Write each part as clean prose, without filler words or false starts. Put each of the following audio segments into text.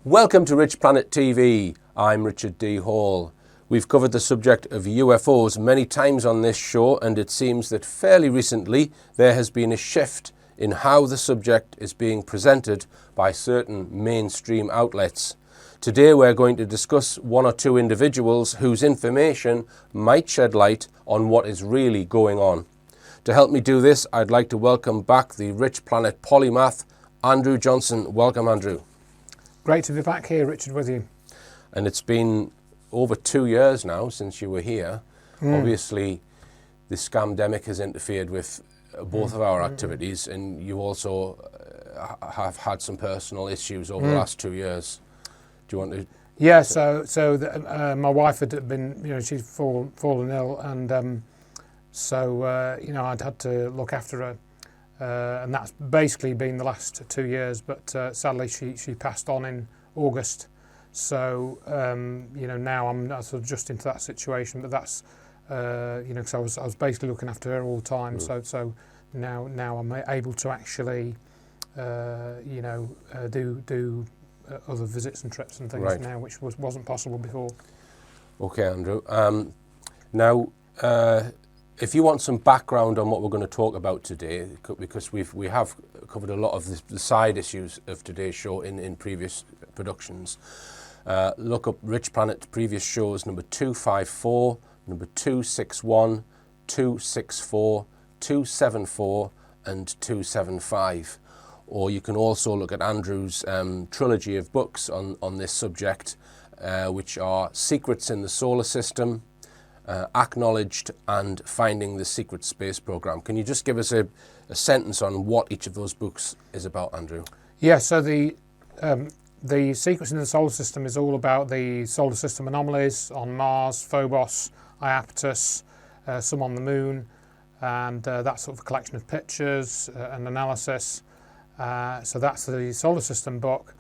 Welcome to Rich Planet TV. I'm Richard D. Hall. We've covered the subject of UFOs many times on this show, and it seems that fairly recently there has been a shift in how the subject is being presented by certain mainstream outlets. Today we're going to discuss one or two individuals whose information might shed light on what is really going on. To help me do this, I'd like to welcome back the Rich Planet polymath, Andrew Johnson. Welcome, Andrew. Great to be back here, Richard, with you. And it's been over 2 years now since you were here. Obviously, the scamdemic has interfered with both of our activities, and you also have had some personal issues over the last 2 years. Do you want to? Yeah, my wife had been, she'd fallen ill, and I'd had to look after her. And that's basically been the last 2 years, but sadly she passed on in August. So, now I'm sort of just into that situation, but that's, because I was basically looking after her all the time. So now I'm able to actually, do other visits and trips and things now, which wasn't possible before. Okay, Andrew. Now, if you want some background on what we're going to talk about today, because we have covered a lot of the side issues of today's show in previous productions, look up Rich Planet previous shows number 254, number 261, 264, 274 and 275. Or you can also look at Andrew's trilogy of books on this subject, which are Secrets in the Solar System, Acknowledged, and Finding the Secret Space Program. Can you just give us a sentence on what each of those books is about, Andrew? Yeah, so the Secrets in the Solar System is all about the solar system anomalies on Mars, Phobos, Iapetus, some on the Moon, and that sort of collection of pictures and analysis. So that's the solar system book.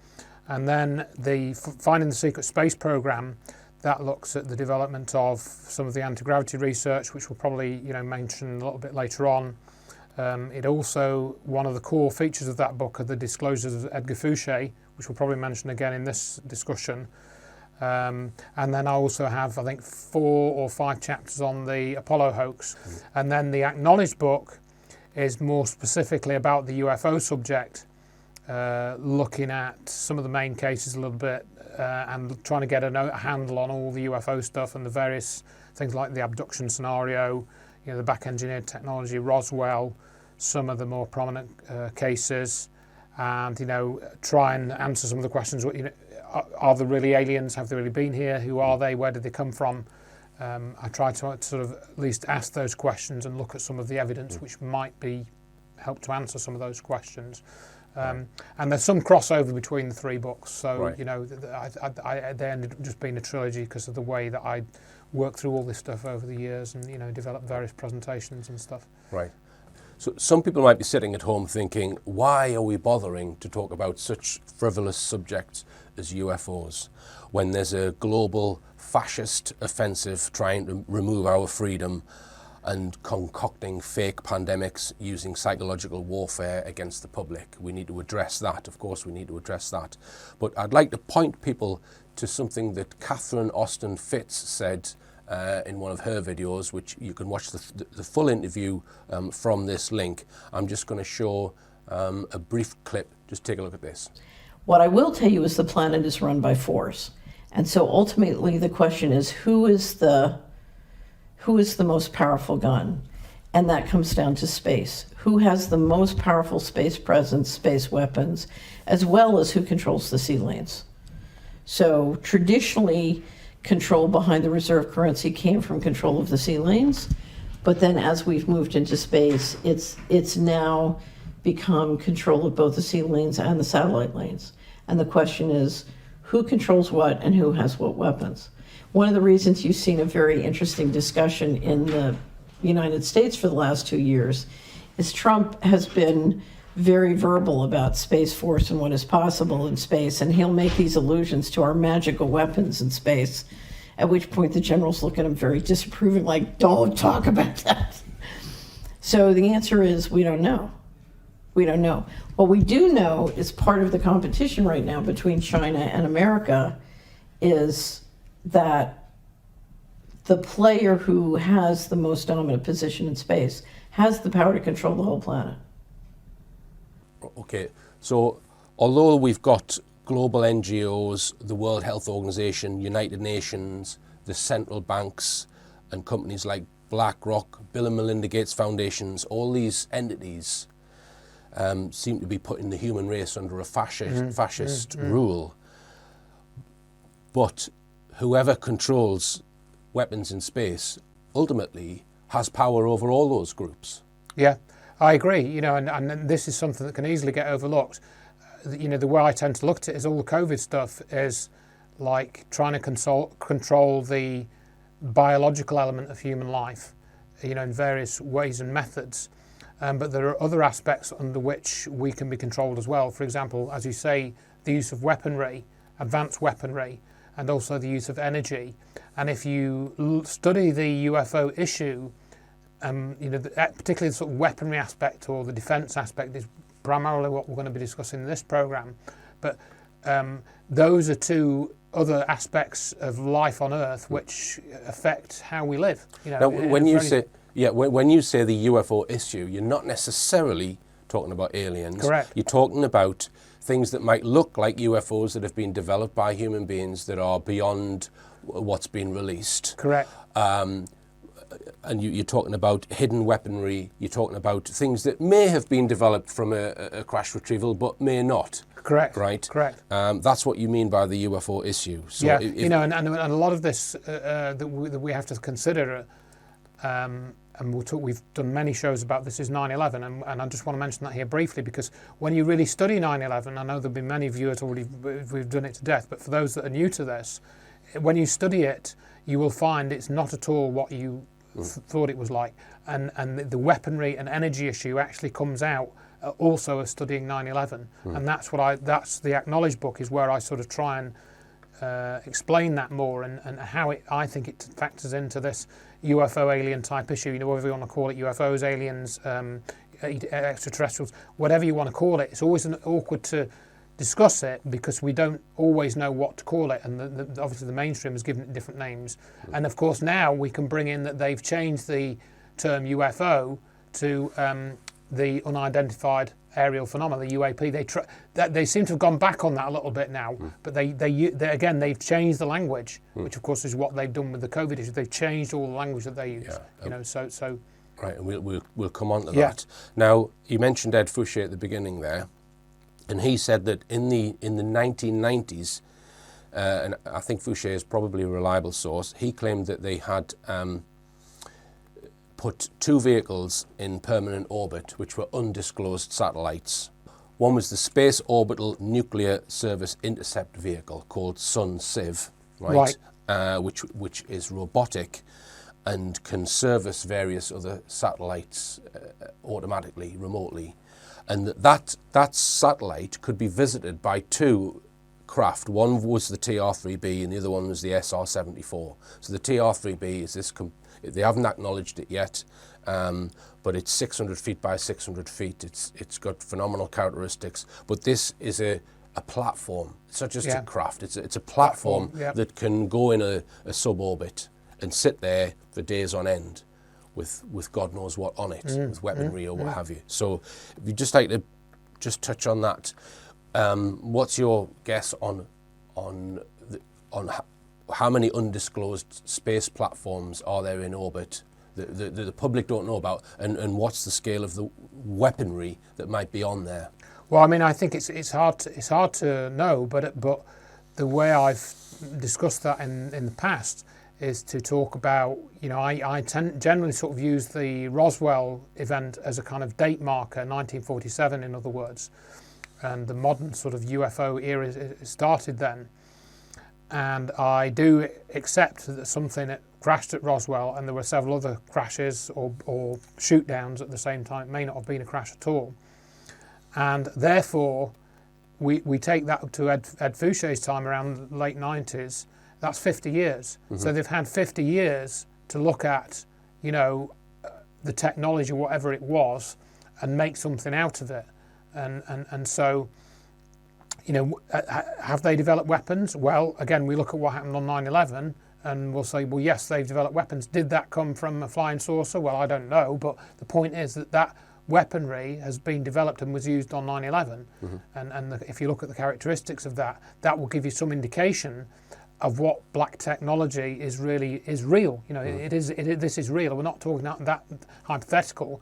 And then the Finding the Secret Space Program, that looks at the development of some of the anti-gravity research, which we'll probably mention a little bit later on. It also, one of the core features of that book are the disclosures of Edgar Fouché, which we'll probably mention again in this discussion. And then I also have, I think, 4 or 5 chapters on the Apollo hoax. And then the Acknowledged book is more specifically about the UFO subject, looking at some of the main cases a little bit, and trying to get a handle on all the UFO stuff and the various things like the abduction scenario, the back-engineered technology, Roswell, some of the more prominent cases, and try and answer some of the questions. Are there really aliens? Have they really been here? Who are they? Where did they come from? I try to sort of at least ask those questions and look at some of the evidence which might help to answer some of those questions. And there's some crossover between the 3 books, so they ended up just being a trilogy because of the way that I worked through all this stuff over the years and developed various presentations and stuff. Right. So some people might be sitting at home thinking, why are we bothering to talk about such frivolous subjects as UFOs when there's a global fascist offensive trying to remove our freedom and concocting fake pandemics using psychological warfare against the public? We need to address that. Of course, we need to address that. But I'd like to point people to something that Catherine Austin Fitz said in one of her videos, which you can watch the full interview from this link. I'm just going to show a brief clip. Just take a look at this. What I will tell you is the planet is run by force. And so ultimately the question is, who is the most powerful gun? And that comes down to space. Who has the most powerful space presence, space weapons, as well as who controls the sea lanes? So traditionally, control behind the reserve currency came from control of the sea lanes. But then as we've moved into space, it's now become control of both the sea lanes and the satellite lanes. And the question is, who controls what and who has what weapons? One of the reasons you've seen a very interesting discussion in the United States for the last 2 years is Trump has been very verbal about Space Force and what is possible in space, and he'll make these allusions to our magical weapons in space, at which point the generals look at him very disapproving, like, don't talk about that. So the answer is we don't know. We don't know. What we do know is part of the competition right now between China and America is that the player who has the most dominant position in space has the power to control the whole planet. Okay, so although we've got global NGOs, the World Health Organization, United Nations, the central banks, and companies like BlackRock, Bill and Melinda Gates Foundations, all these entities seem to be putting the human race under a fascist rule. But whoever controls weapons in space ultimately has power over all those groups. Yeah, I agree. You know, and this is something that can easily get overlooked. You know, the way I tend to look at it is all the COVID stuff is like trying to control the biological element of human life, you know, in various ways and methods. But there are other aspects under which we can be controlled as well. For example, as you say, the use of weaponry, advanced weaponry, and also the use of energy. And if you study the UFO issue, you know, particularly the sort of weaponry aspect or the defence aspect is primarily what we're going to be discussing in this programme. But those are two other aspects of life on Earth which affect how we live. You know, now, when you say the UFO issue, you're not necessarily talking about aliens. Correct. You're talking about things that might look like UFOs that have been developed by human beings that are beyond what's been released. Correct. And you're talking about hidden weaponry. You're talking about things that may have been developed from a crash retrieval, but may not. Correct. Right. Correct. That's what you mean by the UFO issue. So yeah. You know, and a lot of this that we have to consider, and we've done many shows about this, is 9/11, and I just want to mention that here briefly because when you really study 9/11, I know there'll be many viewers already. We've done it to death, but for those that are new to this, when you study it, you will find it's not at all what you thought it was like, and the weaponry and energy issue actually comes out also of studying 9/11, and that's the Acknowledged book is where I sort of try and explain that more and how I think it factors into this UFO alien type issue. You know, whatever you want to call it, UFOs, aliens, extraterrestrials, whatever you want to call it. It's always awkward to discuss it because we don't always know what to call it, and obviously the mainstream has given it different names. And of course now we can bring in that they've changed the term UFO to the unidentified aerial phenomena, the UAP. They seem to have gone back on that a little bit now, but they again they've changed the language, which of course is what they've done with the COVID issue. They've changed all the language that they use. Yeah. You know, so. Right, and we'll come on to that. Now you mentioned Ed Fouché at the beginning there. And he said that in the 1990s, and I think Fouché is probably a reliable source, he claimed that they had put two vehicles in permanent orbit, which were undisclosed satellites. One was the Space Orbital Nuclear Service Intercept Vehicle called SUN-SIV, right? Which is robotic and can service various other satellites automatically, remotely. And that satellite could be visited by two craft. One was the TR-3B and the other one was the SR-74. So the TR-3B is this, they haven't acknowledged it yet, but it's 600 feet by 600 feet. It's got phenomenal characteristics. But this is a platform. It's not just a craft. It's a platform that can go in a suborbit and sit there for days on end. With God knows what on it, with weaponry or what have you. So if you'd just like to just touch on that, what's your guess on how many undisclosed space platforms are there in orbit that the public don't know about, and what's the scale of the weaponry that might be on there? Well, I mean, I think it's hard to know, but the way I've discussed that in the past is to talk about, you know, I generally sort of use the Roswell event as a kind of date marker, 1947 in other words, and the modern sort of UFO era started then. And I do accept that something crashed at Roswell, and there were several other crashes or shoot downs at the same time. It may not have been a crash at all. And therefore, we take that up to Ed Fouché's time around the late 90s. That's 50 years. So they've had 50 years to look at, you know, the technology, whatever it was, and make something out of it. And so, you know, have they developed weapons? Well, again, we look at what happened on 9/11 and we'll say, well, yes, they've developed weapons. Did that come from a flying saucer? Well, I don't know, but the point is that weaponry has been developed and was used on 9/11. And if you look at the characteristics of that, that will give you some indication of what black technology is real. You know, this is real. We're not talking that hypothetical,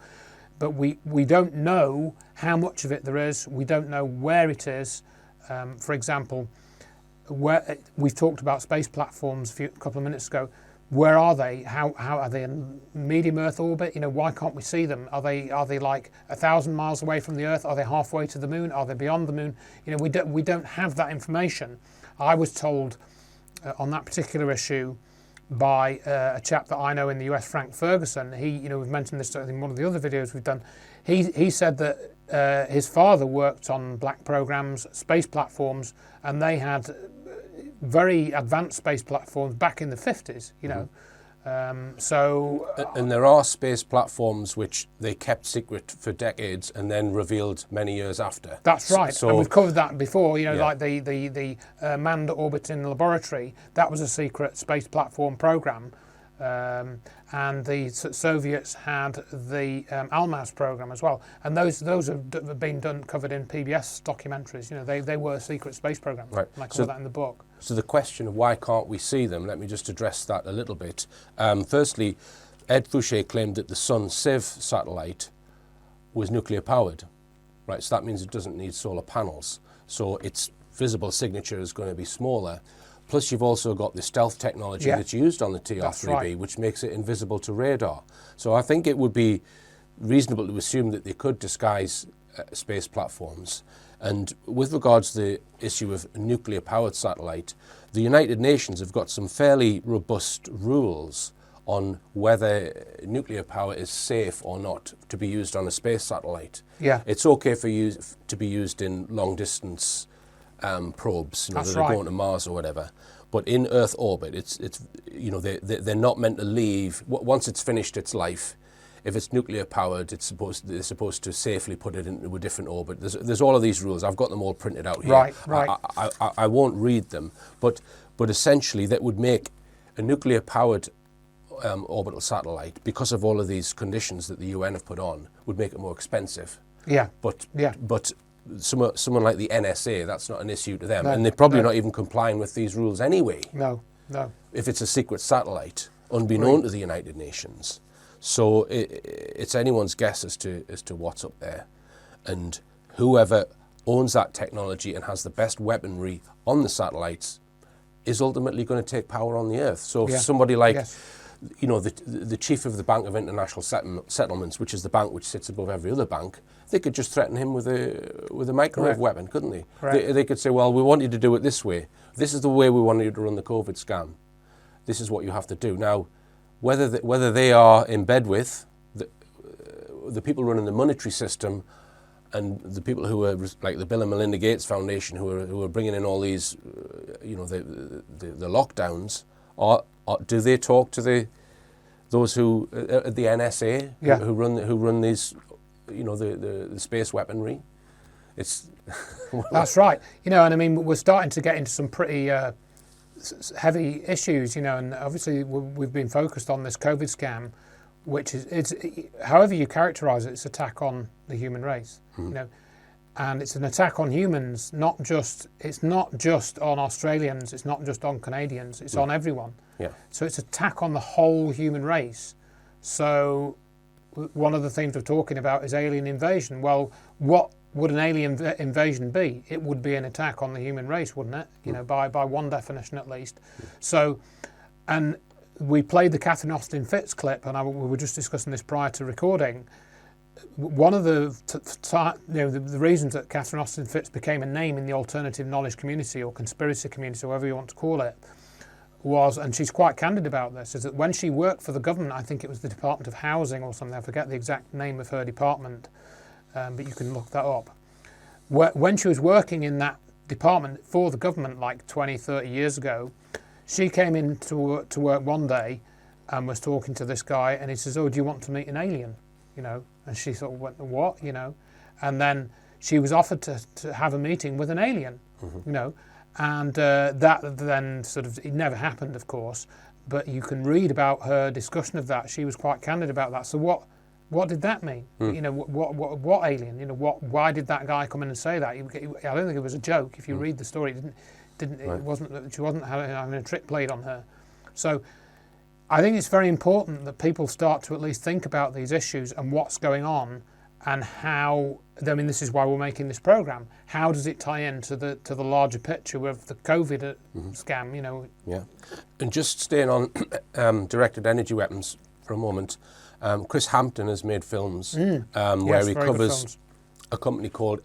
but we don't know how much of it there is. We don't know where it is. For example, where we've talked about space platforms a couple of minutes ago. Where are they? How are they in medium Earth orbit? You know, why can't we see them? Are they like 1,000 miles away from the Earth? Are they halfway to the moon? Are they beyond the moon? You know, we don't have that information. I was told on that particular issue by a chap that I know in the US, Frank Ferguson. He, you know, we've mentioned this in one of the other videos we've done. He said that his father worked on black programs, space platforms, and they had very advanced space platforms back in the 50s, you know. And there are space platforms which they kept secret for decades and then revealed many years after. That's right. So, and we've covered that before, you know, like the manned orbit in the laboratory, that was a secret space platform program. And the Soviets had the Almaz program as well, and those have been covered in PBS documentaries. You know, they were secret space programs, right. And I cover that in the book. So the question of why can't we see them? Let me just address that a little bit. Firstly, Ed Fouché claimed that the Sun Civ satellite was nuclear powered, right? So that means it doesn't need solar panels, so its visible signature is going to be smaller. Plus, you've also got the stealth technology that's used on the TR-3B, which makes it invisible to radar. So I think it would be reasonable to assume that they could disguise space platforms. And with regards to the issue of a nuclear-powered satellite, the United Nations have got some fairly robust rules on whether nuclear power is safe or not to be used on a space satellite. Yeah. It's okay to be used in long-distance probes, you know, that are going to Mars or whatever. But in Earth orbit, it's you know, they're not meant to leave once it's finished its life. If it's nuclear powered, they're supposed to safely put it into a different orbit. There's all of these rules. I've got them all printed out here. Right. I won't read them, but essentially that would make a nuclear powered orbital satellite, because of all of these conditions that the UN have put on, would make it more expensive. Yeah. But someone like the NSA, that's not an issue to them, No, and they're probably not even complying with these rules anyway. No. If it's a secret satellite, unbeknown to the United Nations. So it's anyone's guess as to what's up there, and whoever owns that technology and has the best weaponry on the satellites is ultimately going to take power on the Earth. So if somebody like, you know, the chief of the Bank of International Settlements, which is the bank which sits above every other bank, they could just threaten him with a microwave weapon, couldn't they? They could say, well, we want you to do it this way. This is the way we want you to run the COVID scam. This is what you have to do. Now, whether they are in bed with the people running the monetary system and the people who are like the Bill and Melinda Gates Foundation, who are bringing in all these, you know, the lockdowns, or do they talk to those who at the NSA who run these, you know, the space weaponry? It's That's right. You know, and I mean, we're starting to get into some pretty heavy issues, you know, and obviously we've been focused on this COVID scam, which it's however you characterize it, it's an attack on the human race, you know, and it's an attack on humans. It's not just on Australians, it's not just on Canadians, it's on everyone. Yeah. So it's an attack on the whole human race. So one of the things we're talking about is alien invasion. Well, what would an alien invasion be? It would be an attack on the human race, wouldn't it? You know, by one definition at least. So, and we played the Catherine Austin Fitts clip, and we were just discussing this prior to recording. One of the reasons that Catherine Austin Fitts became a name in the alternative knowledge community or conspiracy community, whatever you want to call it, was, and she's quite candid about this, is that when she worked for the government, I think it was the Department of Housing or something, I forget the exact name of her department, but you can look that up. When she was working in that department for the government like 20, 30 years ago, she came in to work one day and was talking to this guy, and he says, "Oh, do you want to meet an alien?" You know, and she sort of went, "What?" You know, and then she was offered to have a meeting with an alien, you know, and that then sort of, it never happened, of course, but you can read about her discussion of that. She was quite candid about that. So what did that mean? You know, what alien? You know, why did that guy come in and say that? I don't think it was a joke. If you read the story, it wasn't. She wasn't having a trick played on her. So I think it's very important that people start to at least think about these issues and what's going on, and how. I mean, this is why we're making this program. How does it tie into the larger picture of the COVID scam? You know. Yeah, and just staying on directed energy weapons for a moment. Chris Hampton has made films where he covers a company called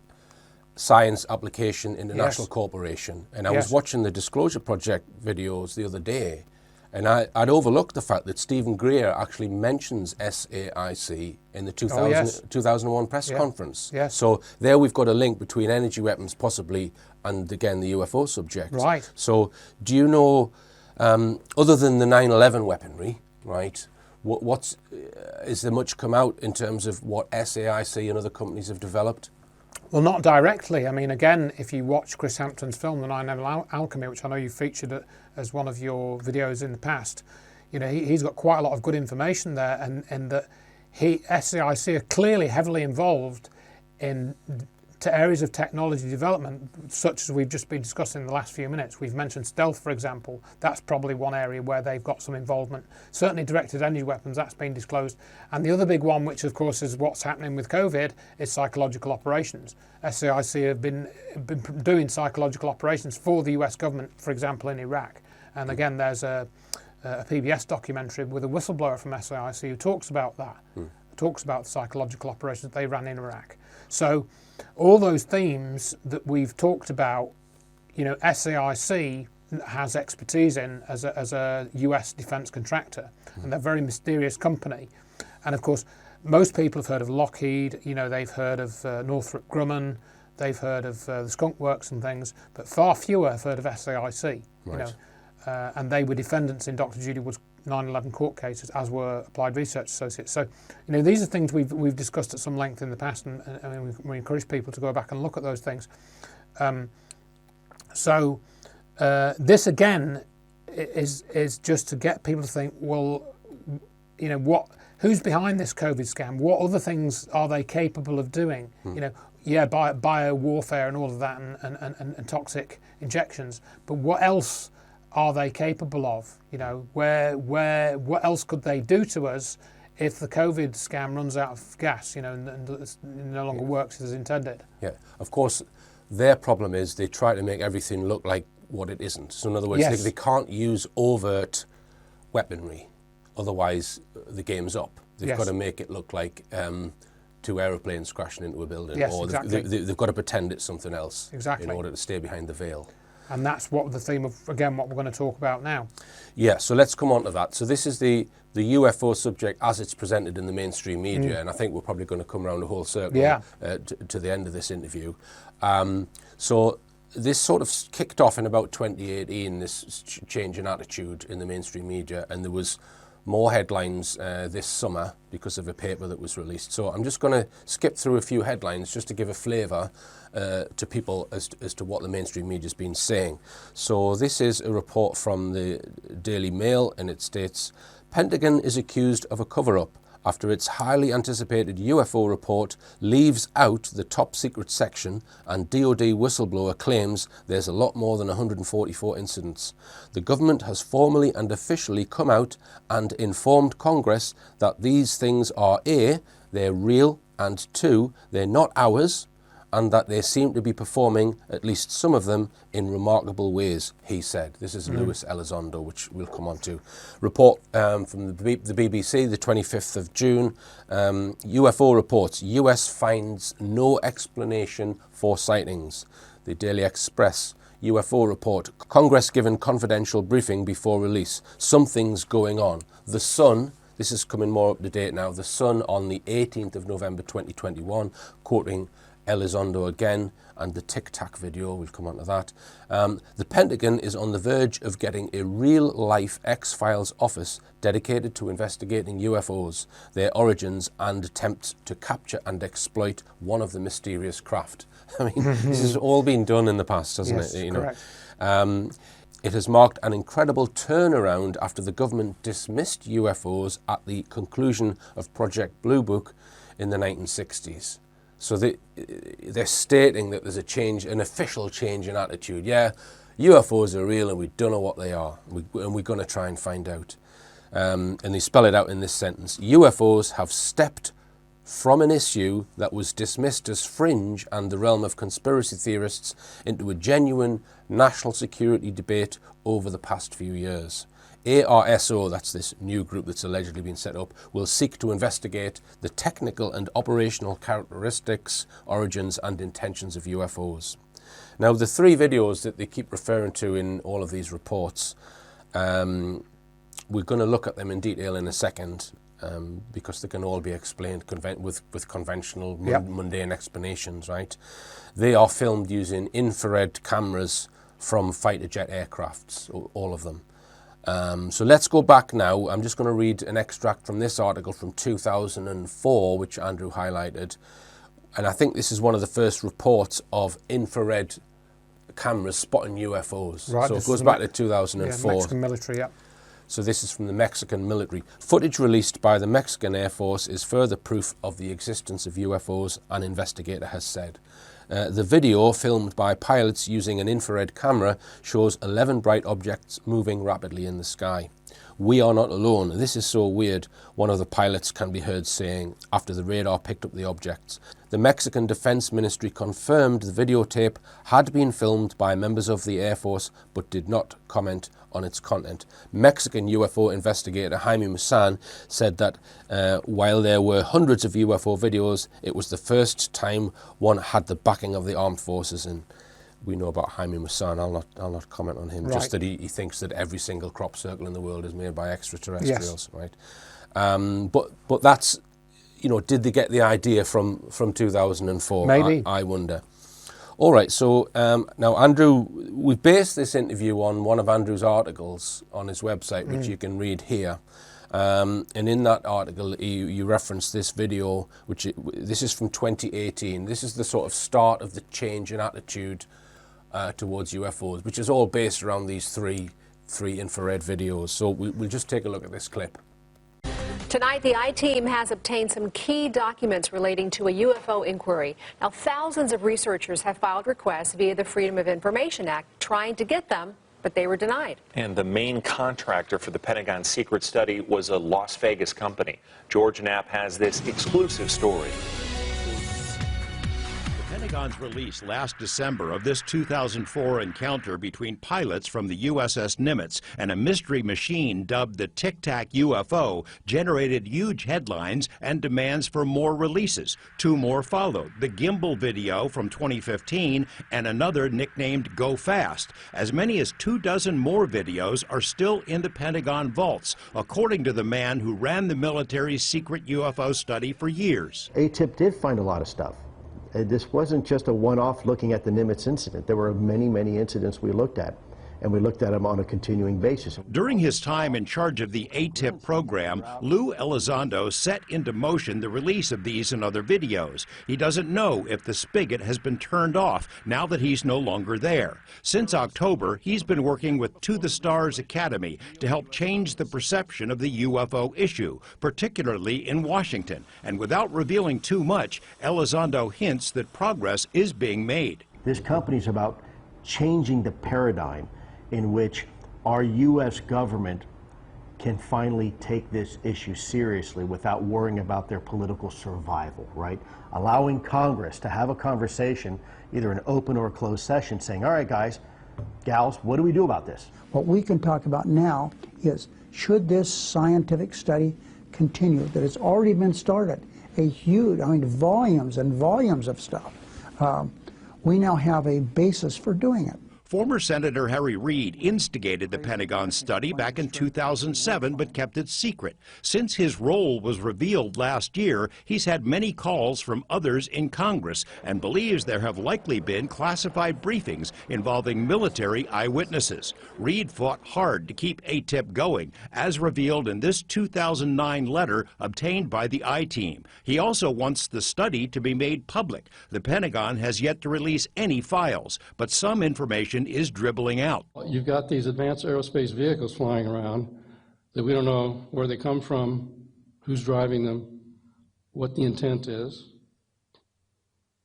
Science Application International Corporation. And I was watching the Disclosure Project videos the other day, and I'd overlooked the fact that Stephen Greer actually mentions SAIC in the 2001 press conference. Yes. So there we've got a link between energy weapons possibly and, again, the UFO subject. Right. So do you know, other than the 9/11 weaponry, right, is there much come out in terms of what SAIC and other companies have developed? Well, not directly. I mean, again, if you watch Chris Hampton's film, The 9/11 Alchemy, which I know you featured as one of your videos in the past, you know, he's got quite a lot of good information there, and that SAIC are clearly heavily involved in to areas of technology development, such as we've just been discussing in the last few minutes. We've mentioned stealth, for example. That's probably one area where they've got some involvement. Certainly directed energy weapons, that's been disclosed. And the other big one, which of course is what's happening with COVID, is psychological operations. SAIC have been doing psychological operations for the US government, for example, in Iraq. And again, there's a PBS documentary with a whistleblower from SAIC who talks about that, talks about the psychological operations they ran in Iraq. So all those themes that we've talked about, you know, SAIC has expertise in as a US defence contractor, and they're a very mysterious company. And of course, most people have heard of Lockheed, you know, they've heard of Northrop Grumman, they've heard of the Skunk Works and things, but far fewer have heard of SAIC, you know, and they were defendants in Dr. Judy Wood's 9/11 court cases, as were Applied Research Associates. So, you know, these are things we've discussed at some length in the past, and we encourage people to go back and look at those things. This again is just to get people to think, well, you know, who's behind this COVID scam? What other things are they capable of doing? You know, bio warfare and all of that, and toxic injections, but what else are they capable of? You know, what else could they do to us if the COVID scam runs out of gas, you know, and it no longer works as intended? Yeah, of course, their problem is they try to make everything look like what it isn't. So in other words, they can't use overt weaponry, otherwise the game's up. They've got to make it look like two aeroplanes crashing into a building, or they've got to pretend it's something else in order to stay behind the veil. And that's what the theme of, again, what we're going to talk about now. Yeah, so let's come on to that. So this is the UFO subject as it's presented in the mainstream media, and I think we're probably going to come around the whole circle to the end of this interview. So this sort of kicked off in about 2018, this change in attitude in the mainstream media, and there was more headlines this summer because of a paper that was released. So I'm just going to skip through a few headlines just to give a flavour to people as to what the mainstream media's been saying. So this is a report from the Daily Mail, and it states, Pentagon is accused of a cover-up after its highly anticipated UFO report leaves out the top secret section, and DoD whistleblower claims there's a lot more than 144 incidents. The government has formally and officially come out and informed Congress that these things are A, they're real, and 2, they're not ours, and that they seem to be performing, at least some of them, in remarkable ways, he said. This is Luis Elizondo, which we'll come on to. Report from the BBC, the 25th of June. UFO reports, US finds no explanation for sightings. The Daily Express, UFO report, Congress given confidential briefing before release. Something's going on. The Sun, this is coming more up to date now, The Sun on the 18th of November 2021, quoting Elizondo again, and the Tic Tac video, we've come on to that. The Pentagon is on the verge of getting a real-life X-Files office dedicated to investigating UFOs, their origins, and attempts to capture and exploit one of the mysterious craft. I mean, this has all been done in the past, hasn't Yes, it? correct. It has marked an incredible turnaround after the government dismissed UFOs at the conclusion of Project Blue Book in the 1960s. So they're stating that there's a change, an official change in attitude. Yeah, UFOs are real and we don't know what they are, and we're going to try and find out. And they spell it out in this sentence. UFOs have stepped from an issue that was dismissed as fringe and the realm of conspiracy theorists into a genuine national security debate over the past few years. ARSO, that's this new group that's allegedly been set up, will seek to investigate the technical and operational characteristics, origins and intentions of UFOs. Now, the three videos that they keep referring to in all of these reports, we're going to look at them in detail in a second, because they can all be explained with conventional, mundane explanations, right? They are filmed using infrared cameras from fighter jet aircrafts, all of them. So let's go back now. I'm just going to read an extract from this article from 2004, which Andrew highlighted. And I think this is one of the first reports of infrared cameras spotting UFOs. Right, so it goes back to 2004. Yeah, Mexican military, yeah. So this is from the Mexican military. Footage released by the Mexican Air Force is further proof of the existence of UFOs, an investigator has said. The video, filmed by pilots using an infrared camera, shows 11 bright objects moving rapidly in the sky. "We are not alone. This is so weird," one of the pilots can be heard saying after the radar picked up the objects. The Mexican Defense Ministry confirmed the videotape had been filmed by members of the Air Force but did not comment on its content. Mexican UFO investigator Jaime Maussan said that while there were hundreds of UFO videos, it was the first time one had the backing of the armed forces. And we know about Jaime Maussan. I'll not comment on him. Right. Just that he thinks that every single crop circle in the world is made by extraterrestrials. Yes. Right? But that's, you know, did they get the idea from 2004? Maybe. I wonder. All right, so now Andrew, we based this interview on one of Andrew's articles on his website, which you can read here. And in that article, you reference this video, this is from 2018. This is the sort of start of the change in attitude towards UFOs, which is all based around these three infrared videos. So we'll just take a look at this clip. Tonight, the I-Team has obtained some key documents relating to a UFO inquiry. Now, thousands of researchers have filed requests via the Freedom of Information Act trying to get them, but they were denied. And the main contractor for the Pentagon's secret study was a Las Vegas company. George Knapp has this exclusive story. The Pentagon's release last December of this 2004 encounter between pilots from the USS Nimitz and a mystery machine dubbed the Tic Tac UFO generated huge headlines and demands for more releases. Two more followed, the gimbal video from 2015 and another nicknamed Go Fast. As many as 24 more videos are still in the Pentagon vaults, according to the man who ran the military's secret UFO study for years. ATIP did find a lot of stuff. This wasn't just a one-off looking at the Nimitz incident. There were many, many incidents we looked at, and we looked at them on a continuing basis. During his time in charge of the ATIP program, Lou Elizondo set into motion the release of these and other videos. He doesn't know if the spigot has been turned off now that he's no longer there. Since October, he's been working with To the Stars Academy to help change the perception of the UFO issue, particularly in Washington. And without revealing too much, Elizondo hints that progress is being made. This company's about changing the paradigm in which our U.S. government can finally take this issue seriously without worrying about their political survival, right? Allowing Congress to have a conversation, either an open or a closed session, saying, all right, guys, gals, what do we do about this? What we can talk about now is, should this scientific study continue that has already been started? A huge, volumes and volumes of stuff. We now have a basis for doing it. Former Senator Harry Reid instigated the Pentagon study back in 2007 but kept it secret. Since his role was revealed last year, he's had many calls from others in Congress and believes there have likely been classified briefings involving military eyewitnesses. Reid fought hard to keep ATIP going, as revealed in this 2009 letter obtained by the I-Team. He also wants the study to be made public. The Pentagon has yet to release any files, but some information is dribbling out. You've got these advanced aerospace vehicles flying around that we don't know where they come from, who's driving them, what the intent is,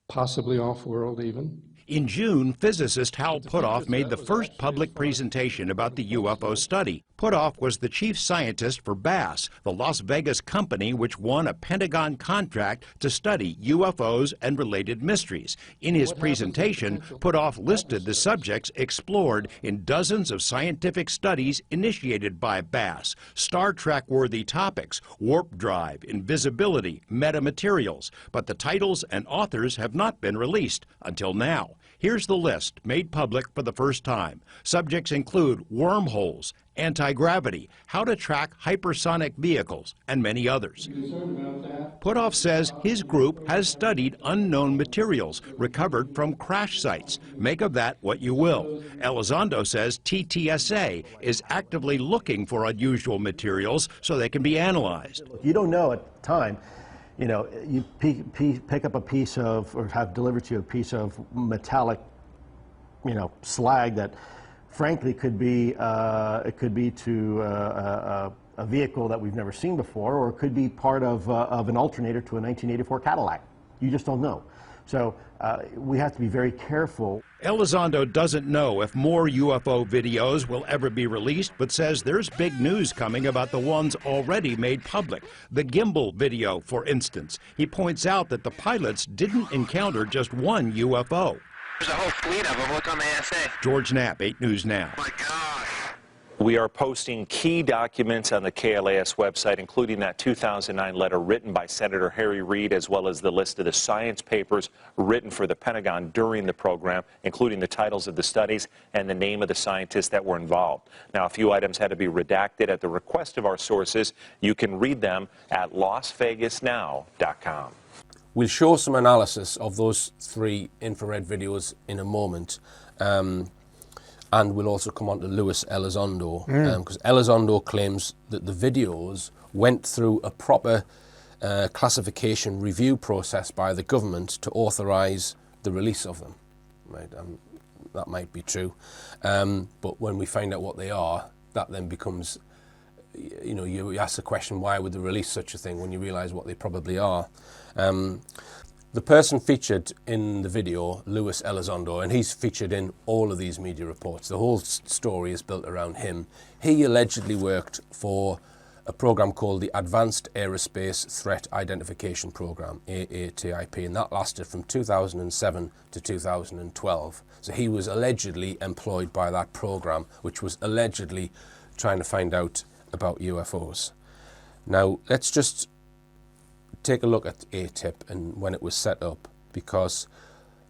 possibly off-world even. In June, physicist Hal Puthoff made the first public presentation about the UFO study. Puthoff was the chief scientist for BASS, the Las Vegas company which won a Pentagon contract to study UFOs and related mysteries. In his presentation, Puthoff listed the subjects explored in dozens of scientific studies initiated by BASS. Star Trek-worthy topics: warp drive, invisibility, metamaterials. But the titles and authors have not been released until now. Here's the list, made public for the first time. Subjects include wormholes, anti-gravity, how to track hypersonic vehicles, and many others. Puthoff says his group has studied unknown materials recovered from crash sites. Make of that what you will. Elizondo says TTSA is actively looking for unusual materials so they can be analyzed. You don't know at the time. You know, you pick up a piece of, or have delivered to you a piece of metallic, you know, slag that, frankly, could be it could be to a vehicle that we've never seen before, or it could be part of an alternator to a 1984 Cadillac. You just don't know. So we have to be very careful. Elizondo doesn't know if more UFO videos will ever be released, but says there's big news coming about the ones already made public. The gimbal video, for instance. He points out that the pilots didn't encounter just one UFO. There's a whole fleet of them. Look on the ASA. George Knapp, 8 News Now. Oh my gosh. We are posting key documents on the KLAS website, including that 2009 letter written by Senator Harry Reid, as well as the list of the science papers written for the Pentagon during the program, including the titles of the studies and the name of the scientists that were involved. Now, a few items had to be redacted at the request of our sources. You can read them at LasVegasNow.com. We'll show some analysis of those 3 infrared videos in a moment. And we'll also come on to Luis Elizondo, because Elizondo claims that the videos went through a proper classification review process by the government to authorize the release of them. Right? That might be true. But when we find out what they are, that then becomes, you know, you ask the question, why would they release such a thing when you realize what they probably are? The person featured in the video, Luis Elizondo, and he's featured in all of these media reports. The whole story is built around him. He allegedly worked for a program called the Advanced Aerospace Threat Identification Program, AATIP, and that lasted from 2007 to 2012. So he was allegedly employed by that program, which was allegedly trying to find out about UFOs. Now, let's just take a look at ATIP and when it was set up, because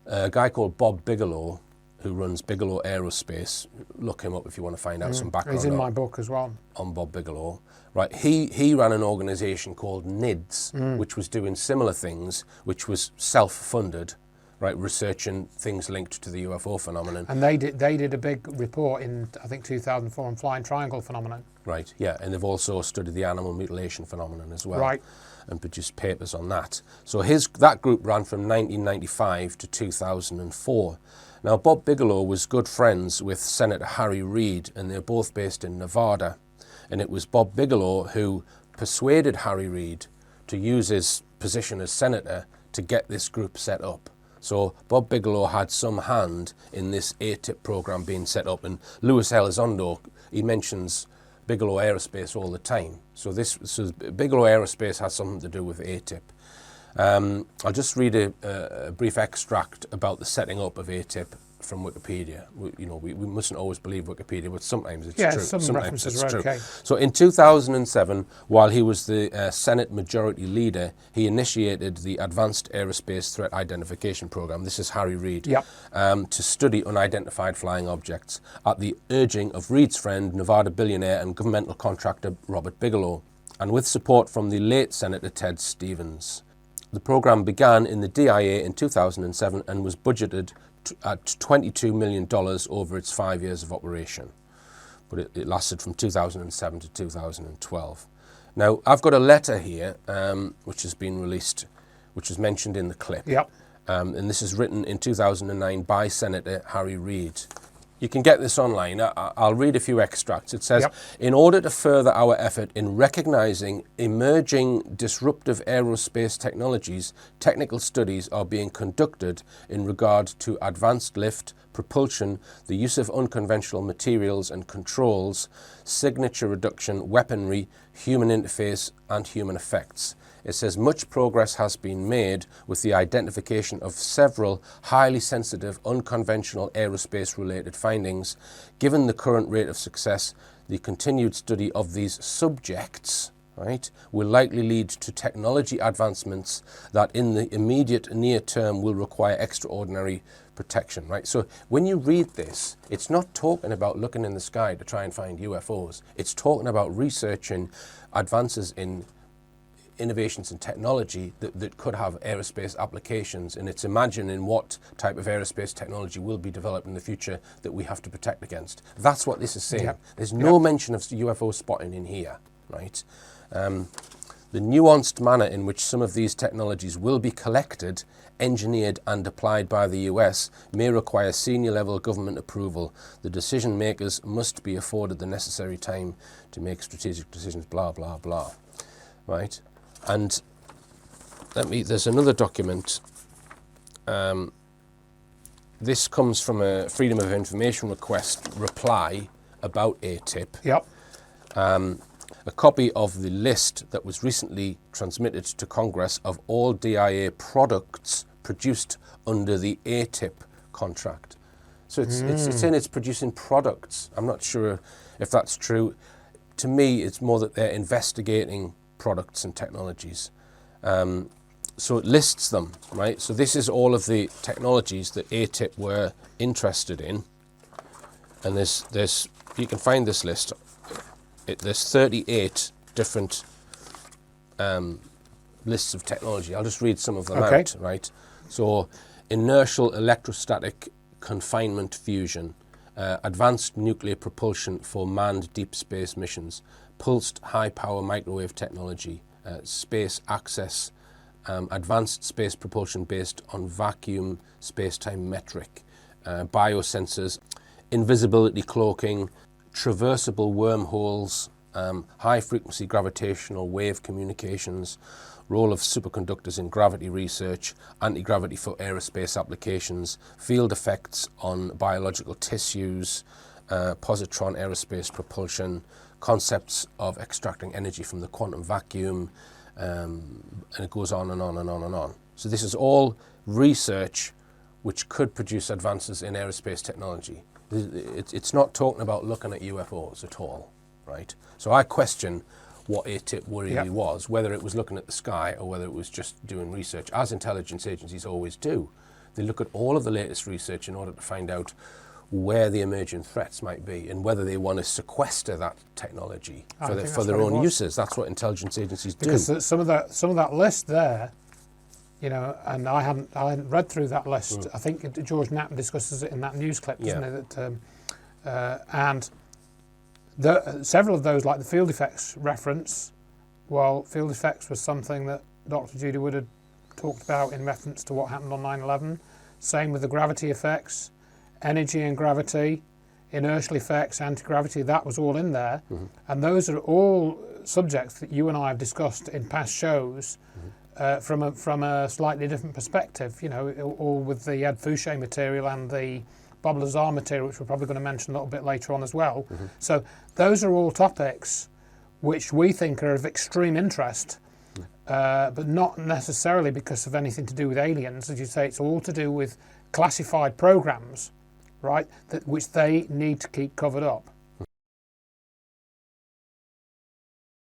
a guy called Bob Bigelow, who runs Bigelow Aerospace, look him up if you want to find out some background. He's in my book as well. On Bob Bigelow. Right, he ran an organisation called NIDS, which was doing similar things, which was self-funded, right, researching things linked to the UFO phenomenon. And they did a big report in, I think, 2004 on flying triangle phenomenon. Right, yeah, and they've also studied the animal mutilation phenomenon as well. Right. And produced papers on that. So that group ran from 1995 to 2004. Now, Bob Bigelow was good friends with Senator Harry Reid, and they're both based in Nevada. And it was Bob Bigelow who persuaded Harry Reid to use his position as senator to get this group set up. So Bob Bigelow had some hand in this ATIP program being set up. And Luis Elizondo, he mentions Bigelow Aerospace all the time. So Bigelow Aerospace has something to do with ATIP. I'll just read a brief extract about the setting up of ATIP from Wikipedia. We mustn't always believe Wikipedia, but sometimes it's Yeah, true. some Sometimes references it's are true. okay. So in 2007, while he was the Senate Majority Leader, he initiated the Advanced Aerospace Threat Identification Program. This is Harry Reid. Yep. To study unidentified flying objects at the urging of Reid's friend, Nevada billionaire and governmental contractor Robert Bigelow, and with support from the late Senator Ted Stevens. The program began in the DIA in 2007 and was budgeted at $22 million over its 5 years of operation. But it lasted from 2007 to 2012. Now, I've got a letter here which has been released, which is mentioned in the clip. Yep. And this is written in 2009 by Senator Harry Reid. You can get this online. I'll read a few extracts. It says, Yep. In order to further our effort in recognizing emerging disruptive aerospace technologies, technical studies are being conducted in regard to advanced lift, propulsion, the use of unconventional materials and controls, signature reduction, weaponry, human interface, and human effects. It says much progress has been made with the identification of several highly sensitive, unconventional aerospace-related findings. Given the current rate of success, the continued study of these subjects, right, will likely lead to technology advancements that in the immediate near term will require extraordinary protection, right? So when you read this, it's not talking about looking in the sky to try and find UFOs. It's talking about researching advances in innovations in technology that could have aerospace applications, and it's imagining what type of aerospace technology will be developed in the future that we have to protect against. That's what this is saying. Yep. There's no mention of UFO spotting in here, right? The nuanced manner in which some of these technologies will be collected, engineered and applied by the US may require senior level government approval. The decision makers must be afforded the necessary time to make strategic decisions, blah, blah, blah, right? And there's another document. This comes from a Freedom of Information request reply about ATIP. Yep. A copy of the list that was recently transmitted to Congress of all DIA products produced under the ATIP contract. So it's saying it's producing products. I'm not sure if that's true. To me, it's more that they're investigating products and technologies. So it lists them, right? So this is all of the technologies that ATIP were interested in. And there's you can find this list. There's 38 different lists of technology. I'll just read some of them out, right? So inertial electrostatic confinement fusion, advanced nuclear propulsion for manned deep space missions, pulsed high-power microwave technology, space access, advanced space propulsion based on vacuum space-time metric, biosensors, invisibility cloaking, traversable wormholes, high-frequency gravitational wave communications, role of superconductors in gravity research, anti-gravity for aerospace applications, field effects on biological tissues, positron aerospace propulsion, concepts of extracting energy from the quantum vacuum, and it goes on and on and on and on. So this is all research which could produce advances in aerospace technology. It's not talking about looking at UFOs at all, right? So I question what ATIP really was, whether it was looking at the sky or whether it was just doing research, as intelligence agencies always do. They look at all of the latest research in order to find out where the emerging threats might be and whether they want to sequester that technology for their own uses. That's what intelligence agencies do. Because some of that list there, you know, and I hadn't read through that list. I think George Knapp discusses it in that news clip, doesn't it? And several of those, like the field effects reference, well, field effects was something that Dr. Judy Wood had talked about in reference to what happened on 9/11. Same with the gravity effects, energy and gravity, inertial effects, anti-gravity, that was all in there. And those are all subjects that you and I have discussed in past shows from a slightly different perspective, you know, all with the Ed Fouché material and the Bob Lazar material, which we're probably going to mention a little bit later on as well. So those are all topics which we think are of extreme interest, but not necessarily because of anything to do with aliens. As you say, it's all to do with classified programs right, which they need to keep covered up.